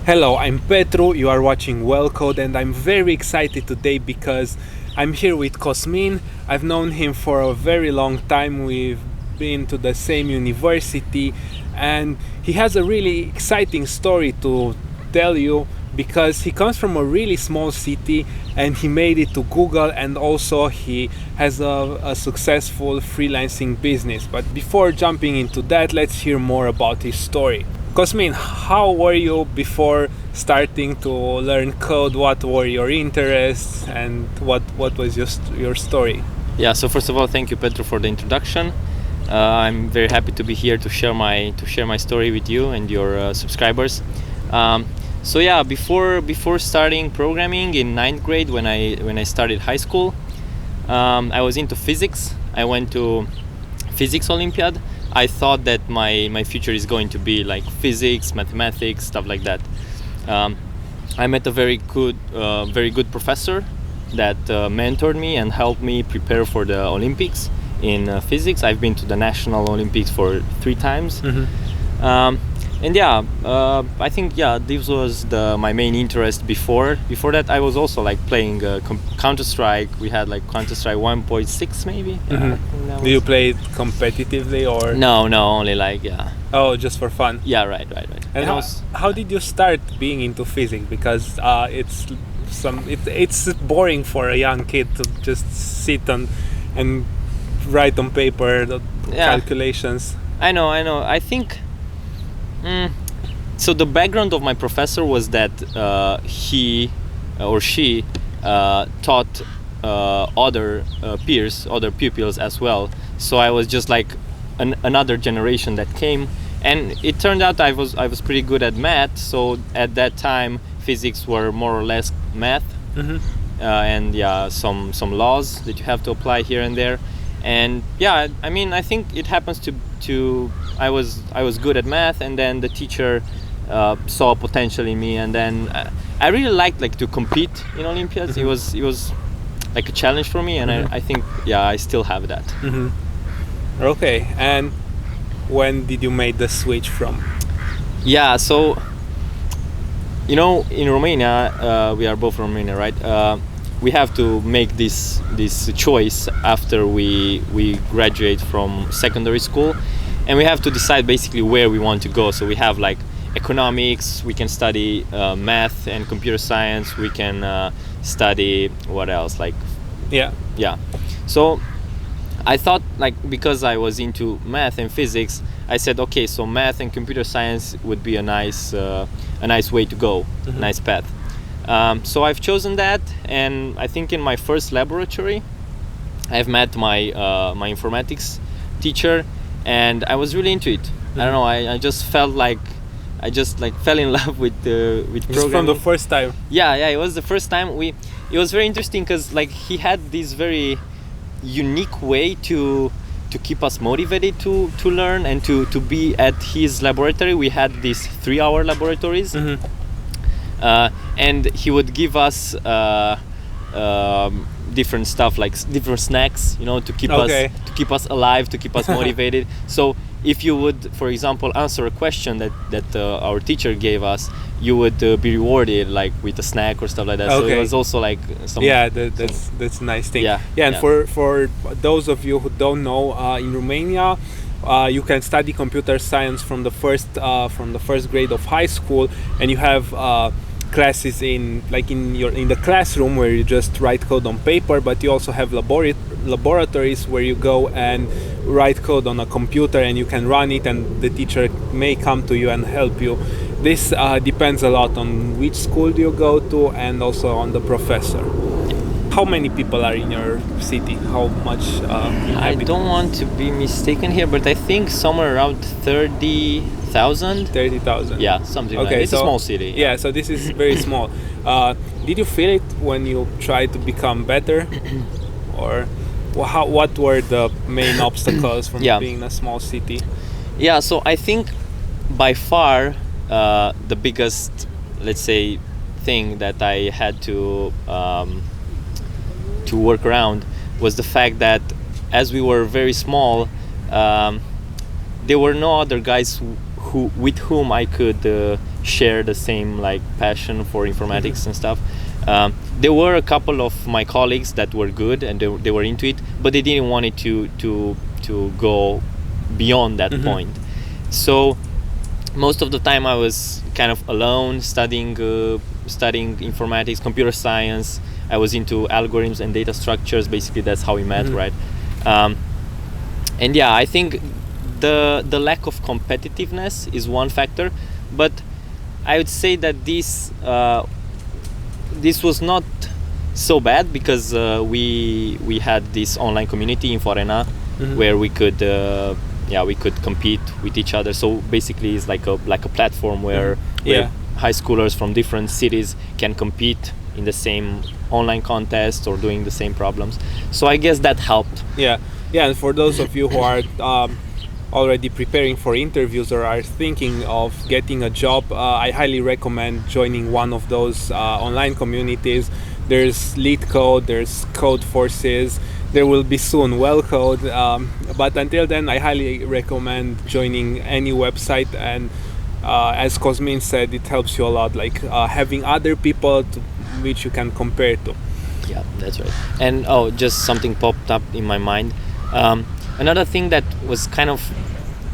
Hello, I'm Petru, you are watching WellCode, and I'm very excited today because I'm here with Cosmin. I've known him for a very long time, we've been to the same university, and he has a really exciting story to tell you because he comes from a really small city and he made it to Google, and also he has a successful freelancing business. But before jumping into that, let's hear more about his story. Cosmin, how were you before starting to learn code? What were your interests and what was your story? Yeah, so first of all, thank you, Petru, for the introduction. I'm very happy to be here to share my story with you and your subscribers. So yeah, before starting programming in 9th grade, when I started high school, I was into physics. I went to physics Olympiad. I thought that my future is going to be like physics, mathematics, stuff like that. I met a very good professor that mentored me and helped me prepare for the Olympics in physics. I've been to the National Olympics for 3 times. Mm-hmm. And yeah, I think this was my main interest before. Before that, I was also like playing Counter-Strike. We had like Counter-Strike 1.6 maybe. Mm-hmm. Do you play it competitively or? No, only like Oh, just for fun. Yeah, right. And how did you start being into physics? Because it's boring for a young kid to just sit and write on paper the calculations. I know. I think. So the background of my professor was that he or she taught other pupils as well. So I was just like another generation that came, and it turned out I was pretty good at math. So at that time, physics were more or less math, mm-hmm. And some laws that you have to apply here and there. And yeah, I mean, I think it happens to I was good at math, and then the teacher saw potential in me, and then I really liked like to compete in Olympiads. Mm-hmm. It was like a challenge for me, and mm-hmm. I think I still have that. Mm-hmm. Okay, and when did you make the switch from? Yeah, so in Romania, we are both from Romania, right? We have to make this choice after we graduate from secondary school, and we have to decide basically where we want to go. So we have like economics, we can study math and computer science, we can study what else, like yeah. So I thought, like, because I was into math and physics, I said, okay, so math and computer science would be a nice way to go, mm-hmm. nice path. So I've chosen that, and I think in my first laboratory, I've met my informatics teacher, and I was really into it. Mm-hmm. I don't know. I just felt like I just like fell in love with programming. Just from the first time. Yeah. It was the first time. It was very interesting because like he had this very unique way to keep us motivated to learn and to be at his laboratory. We had these 3-hour laboratories. Mm-hmm. And he would give us different stuff, like different snacks, to keep us alive, to keep us motivated. So if you would, for example, answer a question that our teacher gave us, you would be rewarded like with a snack or stuff like that. Okay. So it was also like that's a nice thing. And for those of you who don't know, in Romania, you can study computer science from the first grade of high school, and you have classes in the classroom where you just write code on paper, but you also have laboratories where you go and write code on a computer and you can run it, and the teacher may come to you and help you. This depends a lot on which school you go to and also on the professor. How many people are in your city? How much? I don't want to be mistaken here, but I think somewhere around 30,000. 30,000. Yeah, something like that. It's a small city. Yeah, so this is very small. Did you feel it when you tried to become better, or what were the main obstacles from being a small city? Yeah, so I think by far the biggest, let's say, thing that I had to work around was the fact that as we were very small, there were no other guys with whom I could share the same like passion for informatics and stuff. There were a couple of my colleagues that were good and they were into it, but they didn't want it to go beyond that point. So most of the time I was kind of alone studying informatics, computer science. I was into algorithms and data structures. Basically, that's how we met, right? And yeah, I think the lack of competitiveness is one factor, but I would say that this was not so bad because we had this online community Inforena where we could compete with each other. So basically, it's like a platform where high schoolers from different cities can compete in the same online contest or doing the same problems. So I guess that helped. Yeah, and for those of you who are already preparing for interviews or are thinking of getting a job, I highly recommend joining one of those online communities. There's LeetCode, there's Code Forces, there will be soon WellCode, but until then I highly recommend joining any website, and as Cosmin said, it helps you a lot, like having other people which you can compare to. Yeah, that's right. And just something popped up in my mind. Another thing that was kind of,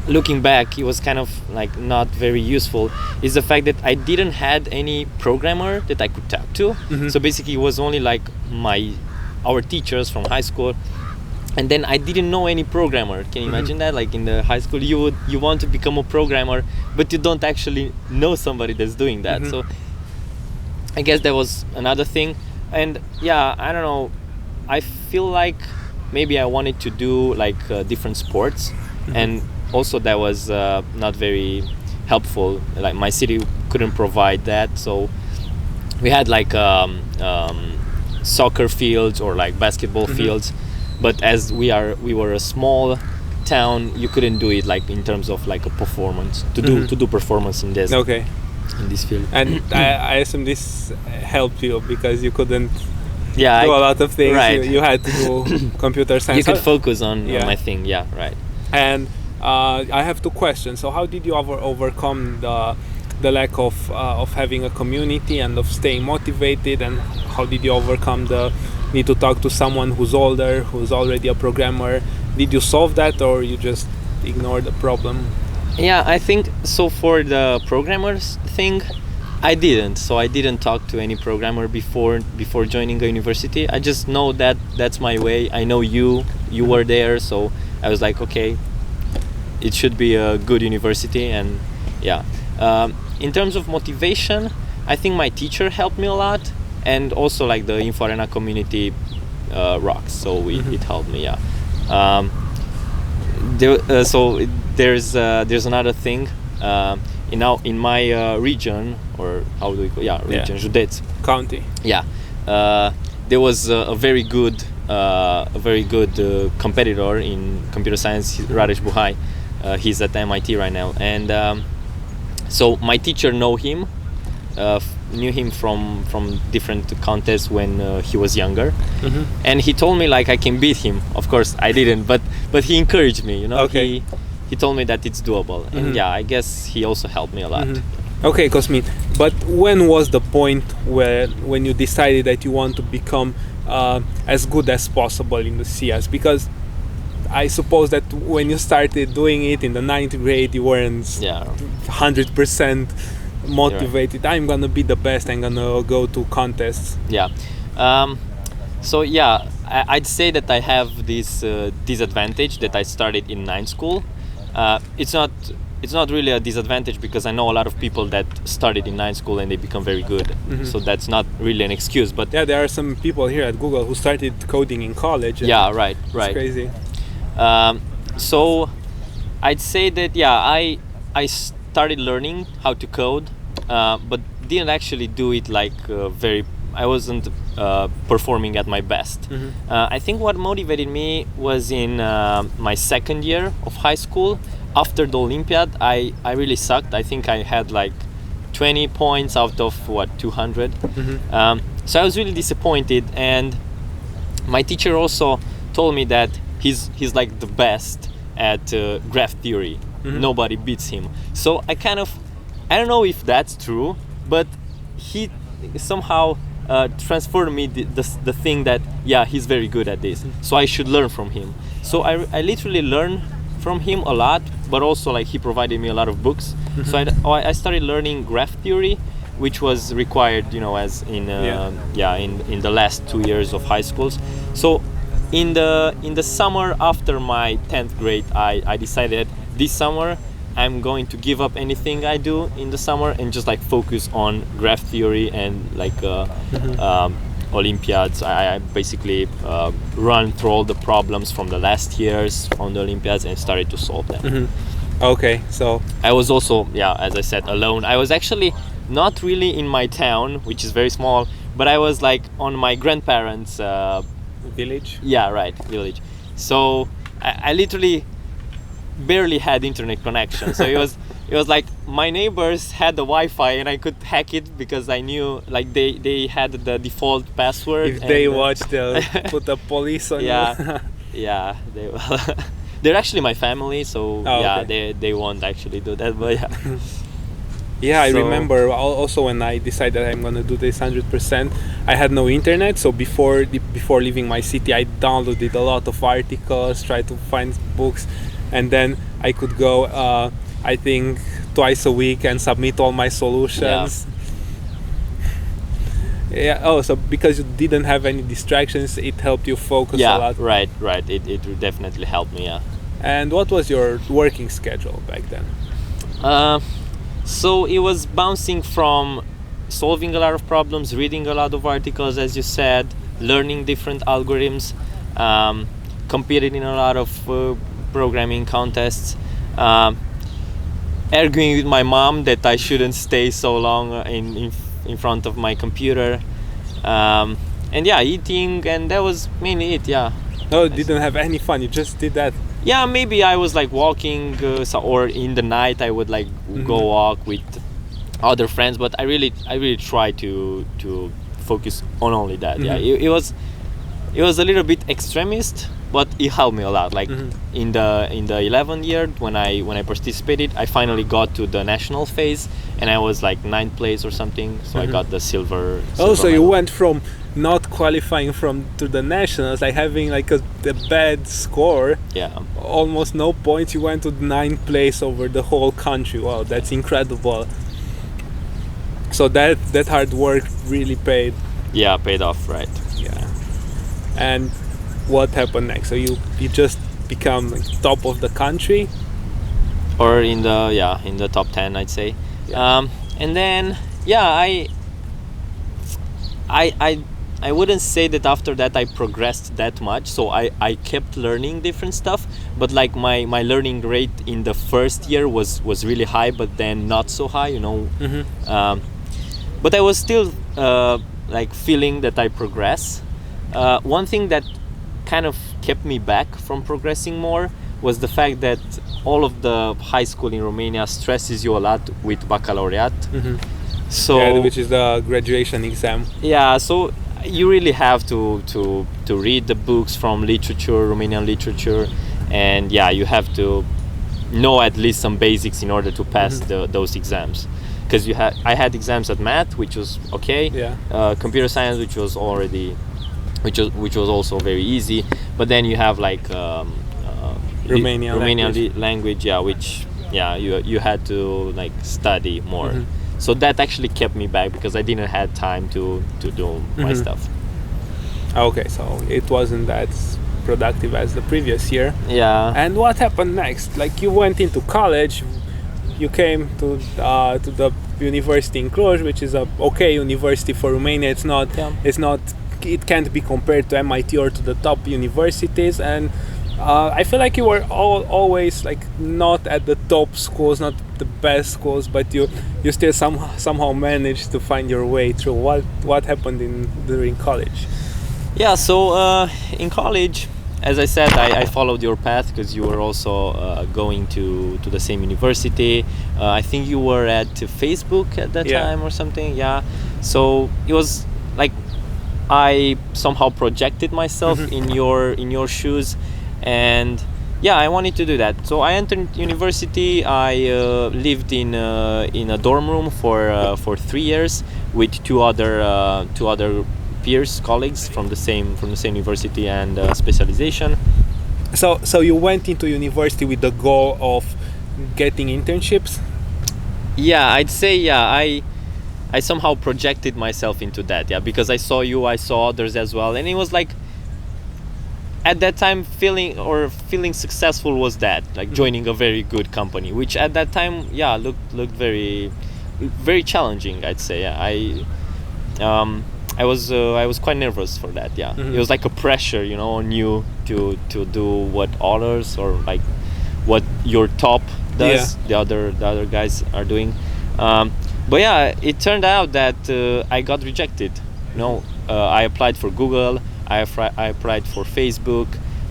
looking back, it was kind of like not very useful, is the fact that I didn't had any programmer that I could talk to. So basically it was only like our teachers from high school, and then I didn't know any programmer. Can you imagine that? Like in the high school you want to become a programmer, but you don't actually know somebody that's doing that. So I guess that was another thing. And yeah, I don't know, I feel like maybe I wanted to do like different sports, and also that was not very helpful. Like my city couldn't provide that, so we had like soccer fields or like basketball fields, but as we were a small town, you couldn't do it like in terms of like a performance to do performance in this in this field. And I assume this helped you because you couldn't do a lot of things. Right. You had to do computer science. You could focus on my thing. Yeah, right. And I have two questions. So how did you overcome the lack of having a community and of staying motivated, and how did you overcome the need to talk to someone who's older, who's already a programmer? Did you solve that, or you just ignore the problem? Yeah, I think so. For the programmers thing, I didn't. So I didn't talk to any programmer before joining the university. I just know that that's my way. I know you were there, so I was like, okay, it should be a good university. And yeah, in terms of motivation, I think my teacher helped me a lot, and also like the Inforena community rocks. So it helped me. Yeah. So there's another thing. In my region, or how do we call region, Județ, county. Yeah, there was a very good competitor in computer science, Rareș Buhai. He's at MIT right now, and so my teacher knew him from different contests when he was younger, and he told me like I can beat him. Of course I didn't, but he encouraged me, Okay. He told me that it's doable, and yeah, I guess he also helped me a lot. Okay, Cosmin, but when was the point when you decided that you want to become as good as possible in the CS? Because I suppose that when you started doing it in the 9th grade, you weren't 100% motivated. I'm gonna be the best, I'm gonna go to contests. Yeah. So yeah, I'd say that I have this disadvantage that I started in 9th school. It's not really a disadvantage because I know a lot of people that started in 9th school and they become very good. So that's not really an excuse. But yeah, there are some people here at Google who started coding in college. Yeah, right. It's crazy. So I'd say that I started learning how to code, but didn't actually do it like I wasn't performing at my best. I think what motivated me was in my 2nd year of high school. After the Olympiad, I really sucked. I think I had like 20 points out of 200. So I was really disappointed, and my teacher also told me that he's like the best at graph theory. Nobody beats him. So I I don't know if that's true, but he somehow transformed me the thing that he's very good at this, so I should learn from him. So I literally learned from him a lot, but also like he provided me a lot of books. So I started learning graph theory, which was required, as in in the last 2 years of high schools. So in the summer after my 10th grade, I decided this summer I'm going to give up anything I do in the summer and just like focus on graph theory and like Olympiads. I basically run through all the problems from the last years on the Olympiads and started to solve them. Okay, so I was also, as I said, alone. I was actually not really in my town, which is very small, but I was like on my grandparents' village. Yeah, right, village. So I literally barely had internet connection. So it was like my neighbors had the Wi-Fi and I could hack it because I knew like they had the default password. If they watched, they'll put the police on you. Yeah, they will. They're actually my family, so okay. they won't actually do that, but Yeah, I remember also when I decided I'm gonna do this 100%, I had no internet, so before leaving my city, I downloaded a lot of articles, tried to find books, and then I could go, I think, twice a week and submit all my solutions. Oh, so because you didn't have any distractions, it helped you focus a lot. Right. It definitely helped me, And what was your working schedule back then? So it was bouncing from solving a lot of problems, reading a lot of articles, as you said, learning different algorithms, competing in a lot of programming contests, arguing with my mom that I shouldn't stay so long in front of my computer, and eating, and that was mainly it. No, you didn't have any fun, you just did that. Maybe I was like walking, or in the night I would like go walk with other friends, but I really try to focus on only that. It was a little bit extremist, but it helped me a lot. Like in the 11th year when I participated, I finally got to the national phase and I was like 9th place or something, so I got the silver so medal. You went from not qualifying to the nationals, like having like a bad score, almost no points, you went to 9th place over the whole country. Wow, that's incredible. So that hard work really paid off, right? And what happened next? So you just become like top of the country, or in the top 10, I'd say. And then I wouldn't say that after that I progressed that much, so I kept learning different stuff, but like my learning rate in the first year was really high, but then not so high, but I was still like feeling that I progress. One thing that kind of kept me back from progressing more was the fact that all of the high school in Romania stresses you a lot with baccalaureate. So which is the graduation exam. So you really have to read the books from literature, Romanian literature, and you have to know at least some basics in order to pass those exams. Because I had exams at math, which was okay, computer science, which was also very easy, but then you have like Romanian language, which you had to like study more. So that actually kept me back because I didn't have time to do my stuff. Okay, so it wasn't that productive as the previous year. And what happened next? Like you went into college, you came to the university in Cluj, which is a okay university for Romania. It can't be compared to MIT or to the top universities, and I feel like you were always like not at the top schools, not the best schools, but you still somehow managed to find your way through. What happened during college? So in college, as I said, I followed your path because you were also going to the same university. I think you were at Facebook at that time or something. So it was like I somehow projected myself in your shoes, and yeah, I wanted to do that. So I entered university. I lived in a dorm room for 3 years with two other peers, colleagues from the same university and specialization. So you went into university with the goal of getting internships? Yeah, I'd say I somehow projected myself into that. Yeah, because I saw you, I saw others as well, and it was like at that time feeling successful was that like joining a very good company, which at that time looked very challenging. I'd say I was quite nervous for that. Yeah, it was like a pressure, on you to do what others or like what your top does. Yeah. The other guys are doing. But yeah, it turned out that I got rejected. I applied for Google. I applied for Facebook.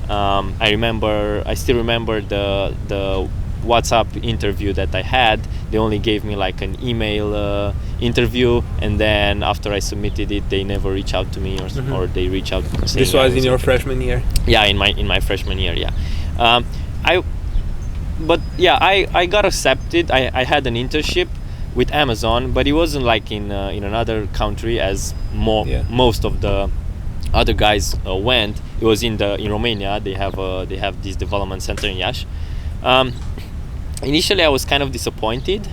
I still remember the WhatsApp interview that I had. They only gave me like an email interview, and then after I submitted it, they never reached out to me, or they reached out. This was in your freshman year. Yeah, in my freshman year. Yeah, I got accepted. I had an internship with Amazon, but it wasn't like in another country as most of the other guys went. It was in Romania. They have this development center in Iași. Initially I was kind of disappointed,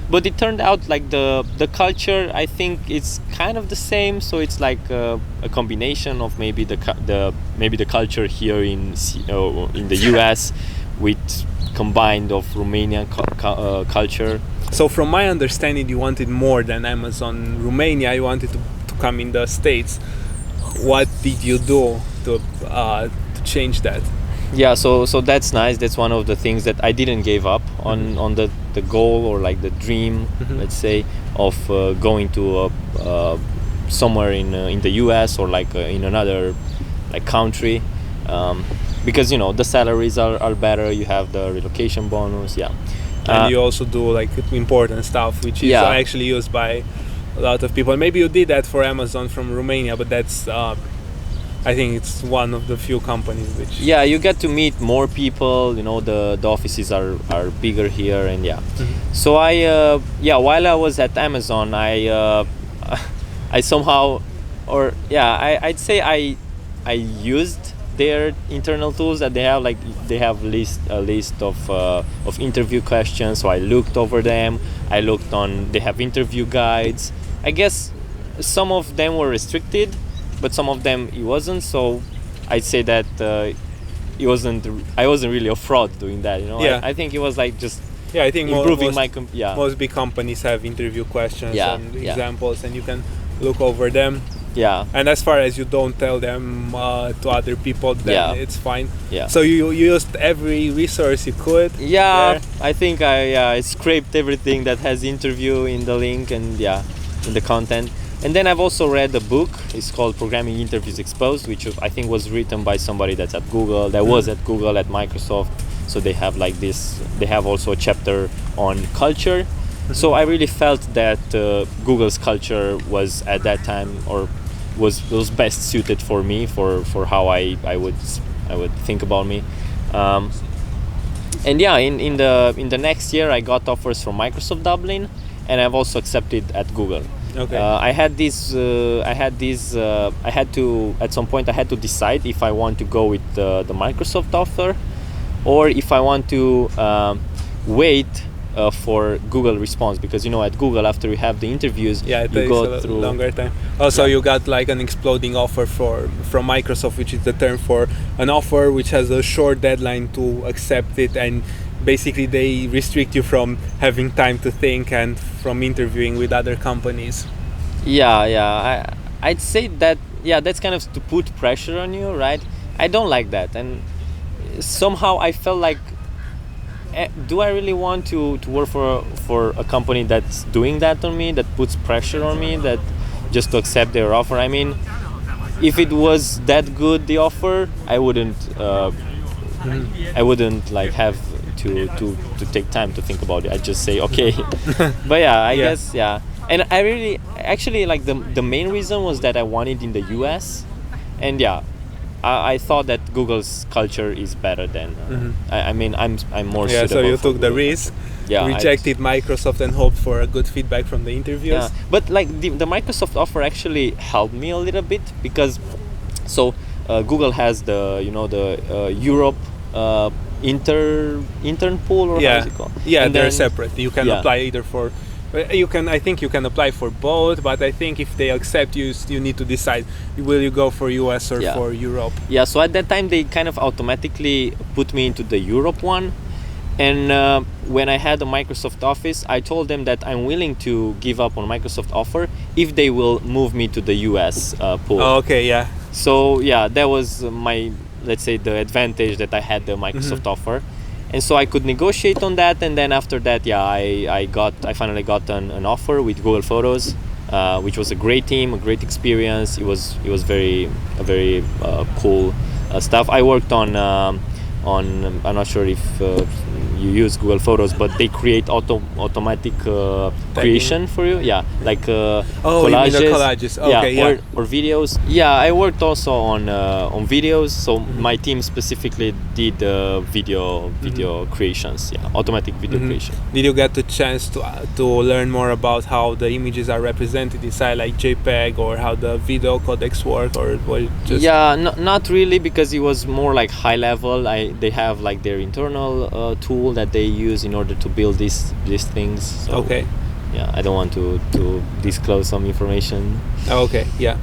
but it turned out like the culture, I think it's kind of the same. So it's like a combination of maybe the culture here in the US with combined of Romanian culture. So from my understanding, you wanted more than Amazon Romania. You wanted to come in the States. What did you do to change that? Yeah, so that's nice. That's one of the things that I didn't give up on the goal, or like the dream, let's say, of going to somewhere in the US or like in another like country, because the salaries are better. You have the relocation bonus. Yeah. And you also do like important stuff, which is actually used by a lot of people. Maybe you did that for Amazon from Romania, but that's I think it's one of the few companies which... Yeah, you get to meet more people. The offices are bigger here, and So while I was at Amazon, I somehow, I'd say I used their internal tools that they have. Like they have a list of interview questions. So I looked over them. They have interview guides. I guess some of them were restricted, but some of them it wasn't. So I'd say that I wasn't really a fraud doing that. I think it was like just I think improving most big companies have interview questions and examples, and you can look over them. Yeah. And as far as you don't tell them to other people, then it's fine. Yeah. So you used every resource you could. Yeah. There. I think I scraped everything that has interview in the link and in the content. And then I've also read a book. It's called Programming Interviews Exposed, which I think was written by somebody that's at Google, that was at Google, at Microsoft. So they have like this. They have also a chapter on culture. So I really felt that Google's culture was at that time, or was best suited for me, for how I would think about me. And in the next year I got offers from Microsoft Dublin, and I've also accepted at Google. Okay. I had to at some point I had to decide if I want to go with the Microsoft offer, or if I want to wait for Google response, because at Google, after you have the interviews, it you takes go a through longer time. Also, you got like an exploding offer from Microsoft, which is the term for an offer which has a short deadline to accept it, and basically they restrict you from having time to think and from interviewing with other companies. I'd say that that's kind of to put pressure on you, right? I don't like that, and somehow I felt like, do I really want to work for a company that's doing that on me, that puts pressure on me, that just to accept their offer? I mean, if it was that good, the offer, I wouldn't like have to take time to think about it. I just say okay. But I guess and I really actually like the main reason was that I wanted in the US, and I thought that Google's culture is better than. I mean, I'm more. Yeah, so suitable you for took the Google. risk, Yeah, rejected Microsoft, and hoped for a good feedback from the interviews. Yeah, but like the Microsoft offer actually helped me a little bit because Google has the Europe intern pool, or how is it called? Yeah, And they're then- separate. You can yeah. apply either for. I think you can apply for both, but I think if they accept you, you need to decide will you go for US or Yeah. for Europe. Yeah, so at that time they kind of automatically put me into the Europe one, and when I had a Microsoft Office, I told them that I'm willing to give up on Microsoft offer if they will move me to the US pool. Oh, okay, yeah. So yeah, that was my, let's say, the advantage that I had the Microsoft offer, and so I could negotiate on that. And then after that, yeah, I finally got an offer with Google Photos, which was a great team, a great experience. It was very cool stuff. I worked on I'm not sure if you use Google Photos, but they create automatic creation for you. Yeah, like Oh, you mean collages. the collages. Okay, yeah. Or videos. Yeah, I worked also on videos. So my team specifically did video creations. Yeah, automatic video creation. Did you get the chance to learn more about how the images are represented inside, like Jpeg, or how the video codecs work, or was it just? Yeah, not really, because it was more like high level. They have like their internal tool that they use in order to build these things. So, Okay. yeah, I don't want to disclose some information. Okay, yeah.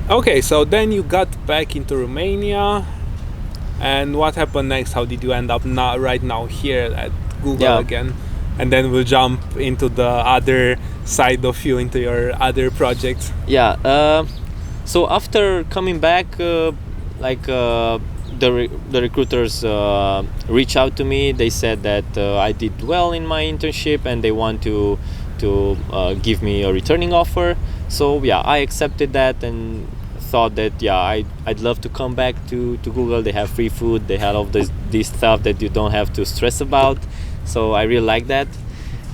Okay, so then you got back into Romania, and what happened next? How did you end up right now here at Google Yeah. again? And then we'll jump into the other side of you, into your other projects. Yeah. So after coming back, the recruiters reached out to me. They said that I did well in my internship and they want to give me a returning offer. So yeah, I accepted that and thought that I'd love to come back to Google. They have free food. They have all this stuff that you don't have to stress about. So I really like that.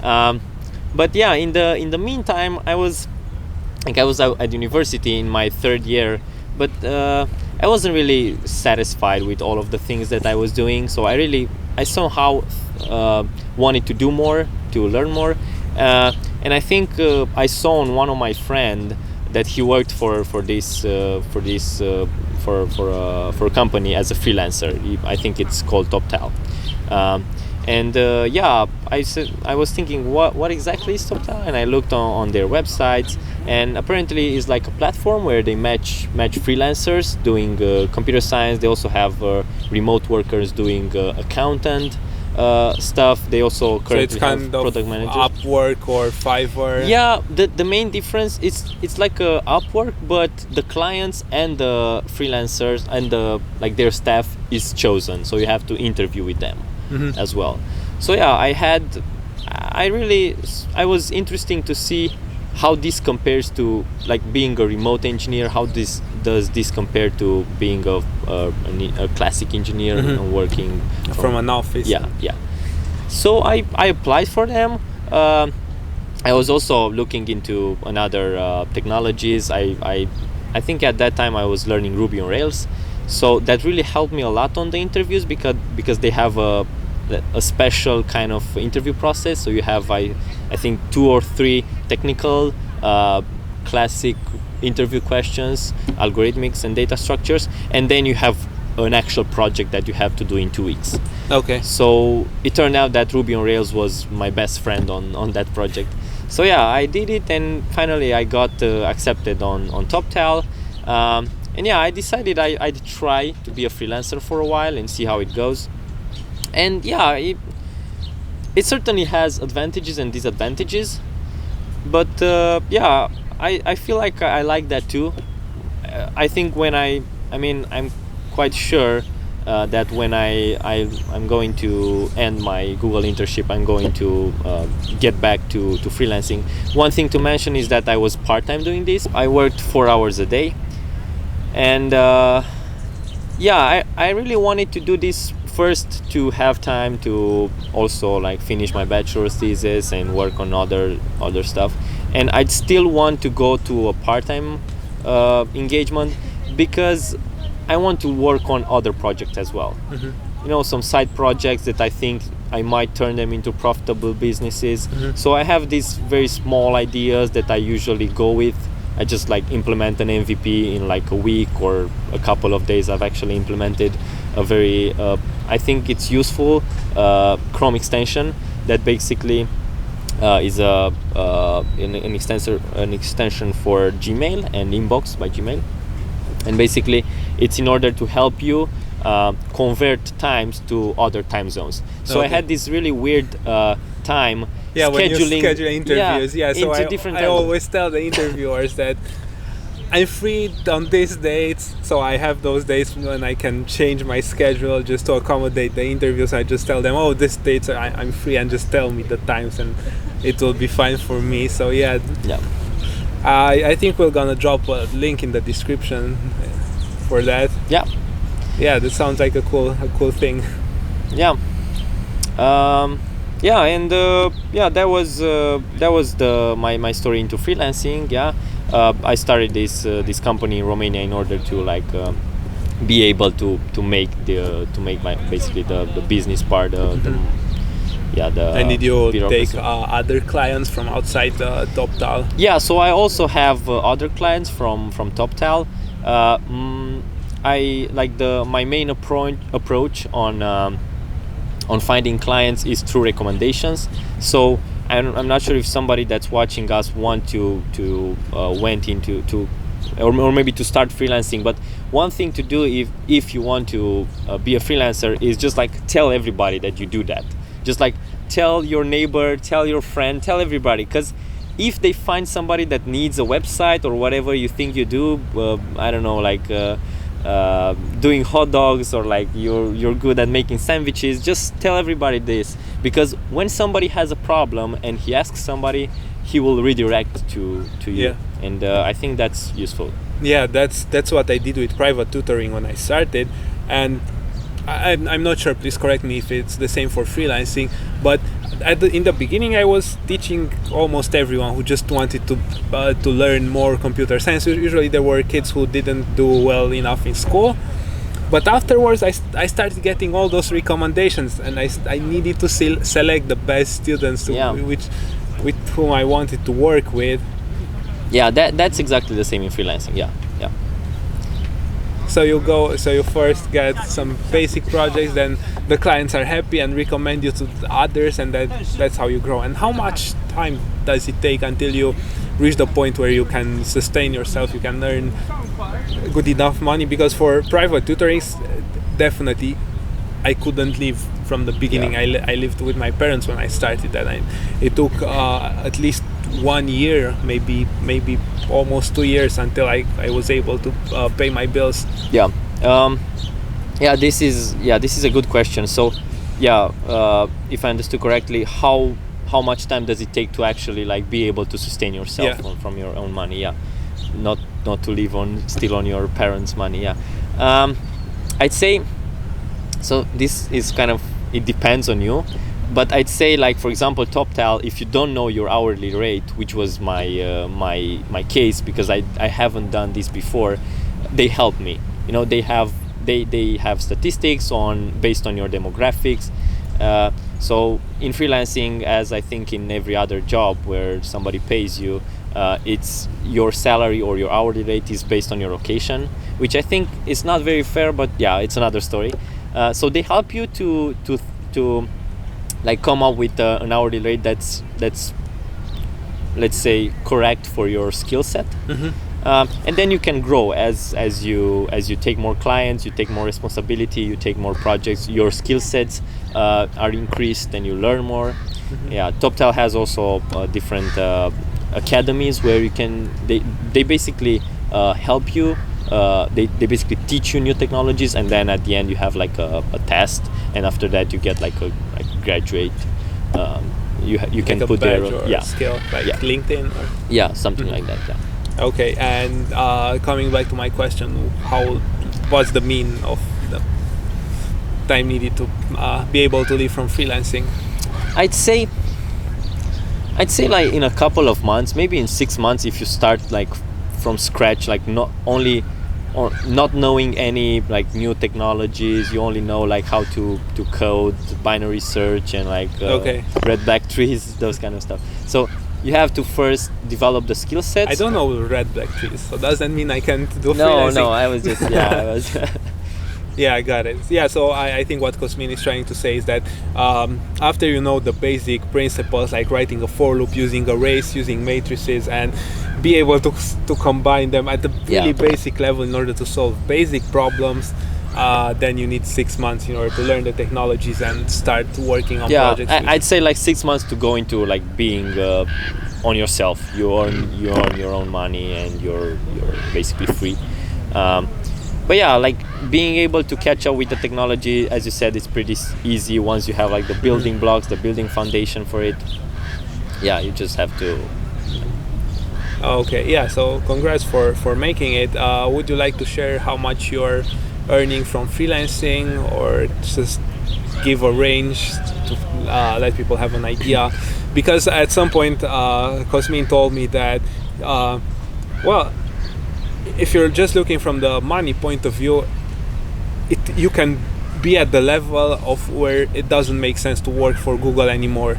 But yeah, in the meantime, I was out at university in my third year, but I wasn't really satisfied with all of the things that I was doing. So I somehow wanted to do more, to learn more, and I think I saw on one of my friend that he worked for a company as a freelancer. I think it's called TopTal. I was thinking, what exactly is TopTal? And I looked on their websites, and apparently it's like a platform where they match freelancers doing computer science. They also have remote workers doing accountant stuff. They also currently have product managers. Upwork or Fiverr. Yeah, the main difference it's like a Upwork, but the clients and the freelancers and their staff is chosen, so you have to interview with them as well. So yeah, I was interesting to see how this compares to like being a remote engineer. How does this compare to being a classic engineer and working from an office? Yeah. So I applied for them. I was also looking into another technologies. I think at that time I was learning Ruby on Rails, so that really helped me a lot on the interviews because they have a special kind of interview process. So you have I think 2 or 3 technical classic interview questions, algorithmics and data structures, and then you have an actual project that you have to do in 2 weeks. Okay. So it turned out that Ruby on Rails was my best friend on that project. So yeah, I did it, and finally I got accepted on TopTal. And yeah, I decided I'd try to be a freelancer for a while and see how it goes. And yeah, it certainly has advantages and disadvantages, but yeah, I feel like I like that too. I think when I'm quite sure that when I'm going to end my Google internship, I'm going to get back to freelancing. One thing to mention is that I was part-time doing this. I worked 4 hours a day, and yeah, I really wanted to do this first to have time to also like finish my bachelor's thesis and work on other stuff, and I'd still want to go to a part-time engagement, because I want to work on other projects as well. You know, some side projects that I think I might turn them into profitable businesses. So I have these very small ideas that I usually go with. I just like implement an MVP in like a week or a couple of days. I've actually implemented a very, I think it's useful Chrome extension that basically is an extension for Gmail and Inbox by Gmail. And basically it's in order to help you convert times to other time zones. So I had this really weird time when you schedule interviews. So I always tell the interviewers that I'm free on these dates, so I have those dates when I can change my schedule just to accommodate the interviews. I just tell them, oh, these dates I'm free, and just tell me the times and it will be fine for me. So I think we're gonna drop a link in the description for that. That sounds like a cool thing. That was my story into freelancing. I started this company in Romania in order to like be able to make my basically the business part. And did you take other clients from outside TopTal? So I also have other clients from TopTal. I like my main approach on finding clients is through recommendations. So I'm not sure if somebody that's watching us want to went into or maybe to start freelancing, but one thing to do if you want to be a freelancer is just like tell everybody that you do that. Just like tell your neighbor, tell your friend, tell everybody, because if they find somebody that needs a website or whatever you think you do, I don't know, like doing hot dogs, or like you're good at making sandwiches, just tell everybody this, because when somebody has a problem and he asks somebody, he will redirect to you. And I think that's useful. That's what I did with private tutoring when I started, and I'm not sure, please correct me if it's the same for freelancing, but in the beginning I was teaching almost everyone who just wanted to learn more computer science. Usually there were kids who didn't do well enough in school, but afterwards I started getting all those recommendations, and I needed to select the best students with whom I wanted to work with. That's exactly the same in freelancing. So you first get some basic projects, then the clients are happy and recommend you to others, and that's how you grow. And how much time does it take until you reach the point where you can sustain yourself, you can earn good enough money? Because for private tutoring, definitely I couldn't live from the beginning. I lived with my parents when I started that. It took at least 1 year, maybe almost 2 years until I was able to pay my bills. This is a good question. So if I understood correctly, how much time does it take to actually like be able to sustain yourself from your own money? Not to live still on your parents' money. I'd say, so this is kind of, it depends on you. But I'd say, like, for example, TopTal, if you don't know your hourly rate, which was my case, because I haven't done this before, they help me. You know, they have statistics based on your demographics. So in freelancing, as I think in every other job where somebody pays you, it's your salary or your hourly rate is based on your location, which I think is not very fair, but it's another story. So they help you to like come up with an hourly rate that's let's say correct for your skill set. And then you can grow as you take more clients, you take more responsibility, you take more projects, your skill sets are increased and you learn more. TopTal has also different academies where they basically help you. They basically teach you new technologies, and then at the end you have like a test, and after that you get like a graduate. You can put there skill like LinkedIn or something like that. Okay, and coming back to my question, what's the mean of the time needed to be able to live from freelancing? I'd say like in a couple of months, maybe in 6 months, if you start like from scratch, like not only or not knowing any like new technologies. You only know like how to code, binary search, and like red black trees, those kind of stuff. So you have to first develop the skill sets. I don't know red black trees, so does that mean I can't do no freelancing? no I was just I was Yeah, I got it. Yeah, so I think what Cosmin is trying to say is that after you know the basic principles, like writing a for loop, using arrays, using matrices, and be able to combine them at the really basic level in order to solve basic problems, then you need 6 months in order to learn the technologies and start working on projects. I'd say like 6 months to go into like being on yourself. You earn your own money and you're basically free. But yeah, like being able to catch up with the technology, as you said, it's pretty easy once you have like the building blocks, the building foundation for it. Yeah, you just have to. Okay, yeah, so congrats for making it. Would you like to share how much you're earning from freelancing, or just give a range to let people have an idea? Because at some point, Cosmin told me that, if you're just looking from the money point of view, you can be at the level of where it doesn't make sense to work for Google anymore.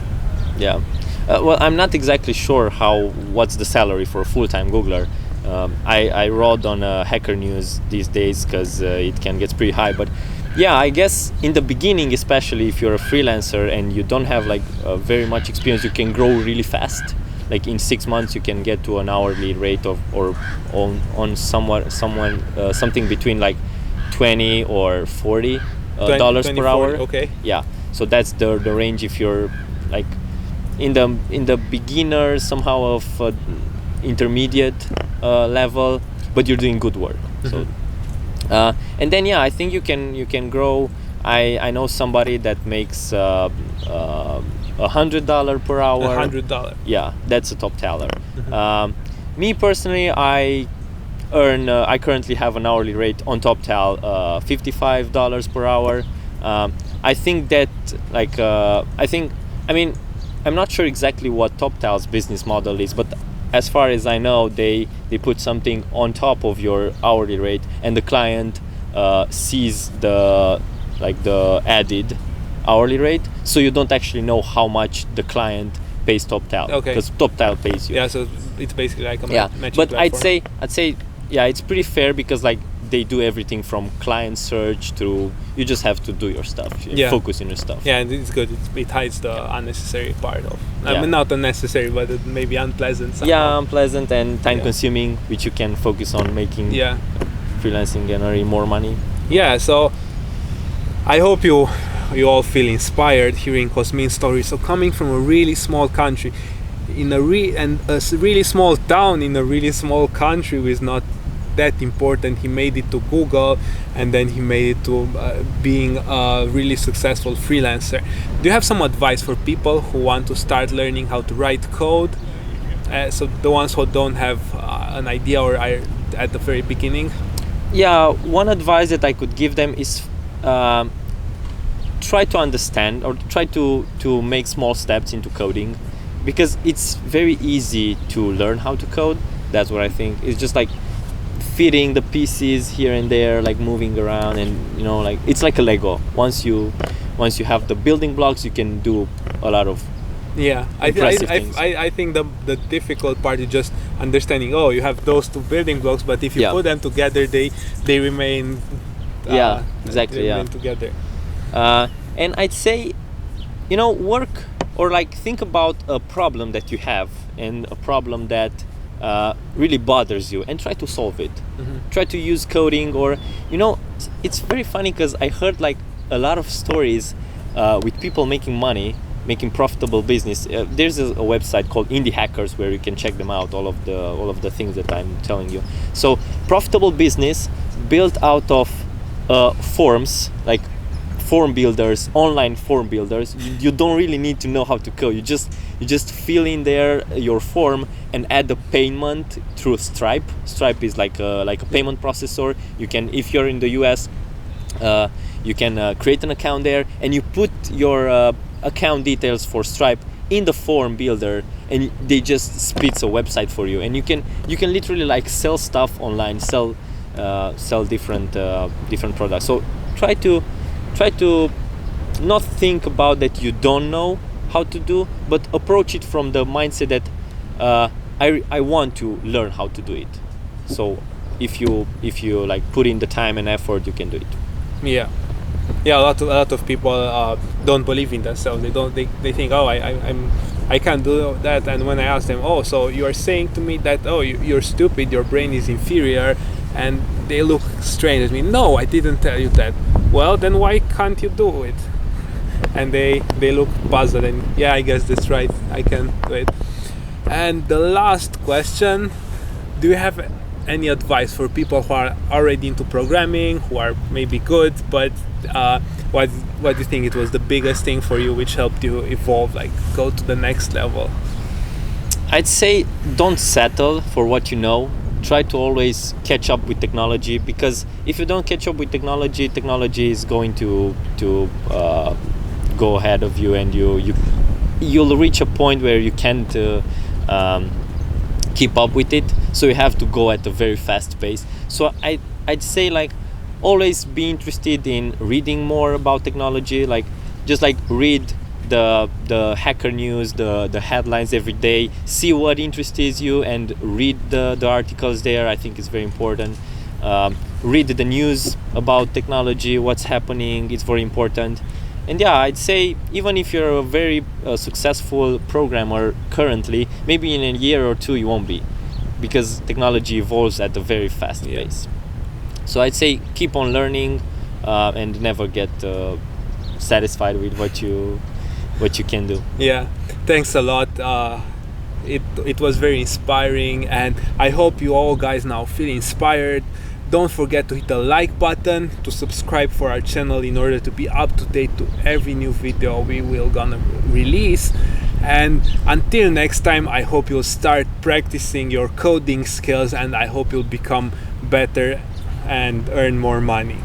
Yeah. Well, I'm not exactly sure what's the salary for a full-time Googler. I wrote on Hacker News these days because it can get pretty high. But yeah, I guess in the beginning, especially if you're a freelancer and you don't have like very much experience, you can grow really fast. Like in 6 months, you can get to an hourly rate of something between like $20 or $40 dollars per hour. Okay. Yeah. So that's the range if you're like in the beginner somehow of intermediate level, but you're doing good work. So and then I think you can grow. I know somebody that makes $100 per hour. $100. Yeah, that's a top teller. Me personally, I currently have an hourly rate on TopTal, $55 per hour. I think that I'm not sure exactly what TopTal's business model is, but as far as I know, they put something on top of your hourly rate, and the client sees the added hourly rate, so you don't actually know how much the client pays TopTal. Okay. Because TopTal pays you. Yeah, so it's basically like a matching but platform. I'd say it's pretty fair because like they do everything from client search through. You just have to do your stuff. Focus on your stuff. Yeah, and it's good. It hides the unnecessary part of. I mean, not unnecessary, but it may be unpleasant. Somehow. Yeah, unpleasant and time-consuming, which you can focus on making. Freelancing and earning more money. Yeah, so I hope you all feel inspired hearing Cosmin's story. So coming from a really small country, in a really small town in a really small country with not that important, he made it to Google, and then he made it to being a really successful freelancer. Do you have some advice for people who want to start learning how to write code? So the ones who don't have an idea or are at the very beginning? Yeah, one advice that I could give them is try to understand or try to make small steps into coding, because it's very easy to learn how to code. That's what I think. It's just like fitting the pieces here and there, like moving around, and like it's like a Lego. Once you have the building blocks, you can do a lot of I think the difficult part is just understanding. Oh, you have those two building blocks, but if you put them together, they remain. Exactly. They remain together. And I'd say, work or like think about a problem that you have and a problem that really bothers you, and try to solve it. Try to use coding, or it's very funny because I heard like a lot of stories with people making money, making profitable business. There's a website called Indie Hackers where you can check them out, all of the things that I'm telling you. So profitable business built out of forms, like form builders, online form builders. You don't really need to know how to code. You just fill in there your form and add the payment through Stripe. Stripe is like a payment processor. You can, if you're in the US, you can create an account there, and you put your account details for Stripe in the form builder, and they just spits a website for you, and you can literally like sell stuff online, sell sell different products. So try to not think about that you don't know how to do, but approach it from the mindset that I want to learn how to do it. So if you like put in the time and effort, you can do it. Yeah, a lot of people don't believe in themselves. They think, oh, I can't do that. And when I ask them, oh, so you are saying to me that, oh, you're stupid, your brain is inferior, and they look strange at me. No, I didn't tell you that. Well, then why can't you do it? And they look puzzled, and yeah, I guess that's right, I can do it. And the last question, do you have any advice for people who are already into programming, who are maybe good, but what do you think it was the biggest thing for you which helped you evolve, like go to the next level? I'd say don't settle for what you know. Try to always catch up with technology, because if you don't catch up with technology is going to go ahead of you, and you'll reach a point where you can't keep up with it. So you have to go at a very fast pace. So I'd say, like, always be interested in reading more about technology. Like, just like read the hacker news, the headlines every day, see what interests you, and read the articles there. I think it's very important. Read the news about technology, what's happening, it's very important. And yeah, I'd say even if you're a very successful programmer currently, maybe in a year or two you won't be, because technology evolves at a very fast pace. So I'd say keep on learning and never get satisfied with what you can do. Yeah, thanks a lot. It was very inspiring, and I hope you all guys now feel inspired. Don't forget to hit the like button, to subscribe for our channel in order to be up to date to every new video we will gonna release. And until next time, I hope you'll start practicing your coding skills, and I hope you'll become better and earn more money.